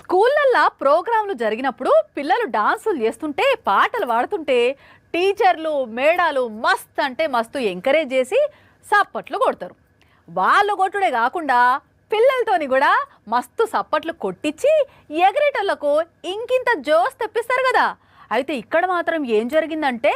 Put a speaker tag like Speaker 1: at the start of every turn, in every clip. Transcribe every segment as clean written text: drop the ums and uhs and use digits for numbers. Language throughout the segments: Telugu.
Speaker 1: స్కూళ్ళల్లో ప్రోగ్రాంలు జరిగినప్పుడు పిల్లలు డాన్సులు చేస్తుంటే పాటలు పాడుతుంటే టీచర్లు మేడాలు మస్త్ అంటే మస్తు ఎంకరేజ్ చేసి సప్పట్లు కొడతారు. వాళ్ళు కొట్టుడే కాకుండా పిల్లలతోని కూడా మస్తు సప్పట్లు కొట్టించి ఎగరేటోళ్లకు ఇంకింత జోస్ తెప్పిస్తారు కదా. అయితే ఇక్కడ మాత్రం ఏం జరిగిందంటే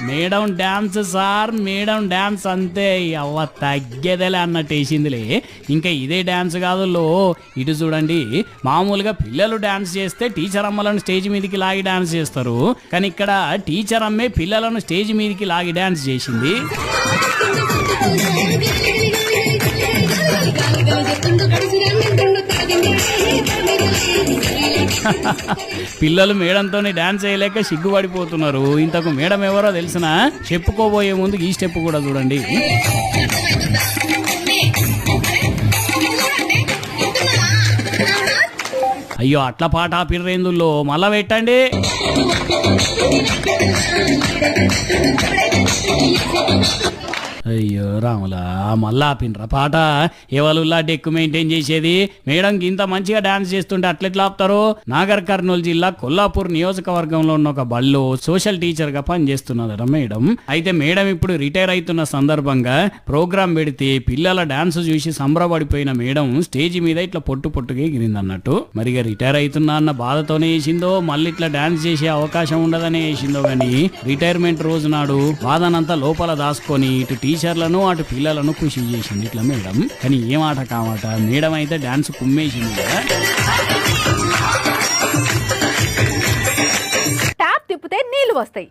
Speaker 2: madam dance sir, madam dance అంతే అవ్వ తగ్గేదేలే అన్నట్టు వేసిందిలే. ఇంకా ఇదే డ్యాన్స్ కాదు లో, ఇటు చూడండి. మామూలుగా పిల్లలు డ్యాన్స్ చేస్తే టీచర్ అమ్మలను స్టేజ్ మీదకి లాగి డ్యాన్స్ చేస్తారు, కానీ ఇక్కడ టీచర్ అమ్మే పిల్లలను స్టేజ్ మీదకి లాగి డ్యాన్స్ చేసింది. పిల్లలు మేడంతోనే డాన్స్ చేయలేక సిగ్గుపడిపోతున్నారు. ఇంతకు మేడం ఎవరో తెలిసినా చెప్పుకోబోయే ముందు ఈ స్టెప్ కూడా చూడండి. అయ్యో అట్ల పాట పిర్రేందుల్లో మళ్ళా పెట్టండి. అయ్యో రాములా, మళ్ళా ఆపినరా పాట. ఎవరులా డెక్కు మెయింటైన్ చేసేది? మేడంకి ఇంత మంచిగా డాన్స్ చేస్తుంటే అట్లెట్లా ఆపుతారు? నాగర్ కర్నూలు జిల్లా కొల్లాపూర్ నియోజకవర్గంలో ఉన్న ఒక బడిలో సోషల్ టీచర్ గా పనిచేస్తున్నదట మేడం. అయితే మేడం ఇప్పుడు రిటైర్ అవుతున్న సందర్భంగా ప్రోగ్రాం పెడితే పిల్లల డాన్స్ చూసి సంబరపడిపోయిన మేడం స్టేజ్ మీద ఇట్లా పొట్టుగా ఎగిరిందన్నట్టు. మరిగా రిటైర్ అవుతున్నా అన్న బాధతోనే వేసిందో, మళ్ళీ ఇట్లా డాన్స్ చేసే అవకాశం ఉండదనే వేసిందో గానీ రిటైర్మెంట్ రోజు నాడు బాధనంతా లోపల దాచుకొని ఇటు టీచర్లను అటు పిల్లలను ఖుషి చేసింది ఇట్లా మేడం. కానీ ఏమాట కామాట మేడం అయితే డాన్స్ కుమ్మేసింది కదా.
Speaker 1: ట్యాప్ తిప్పితే నీళ్లు వస్తాయి,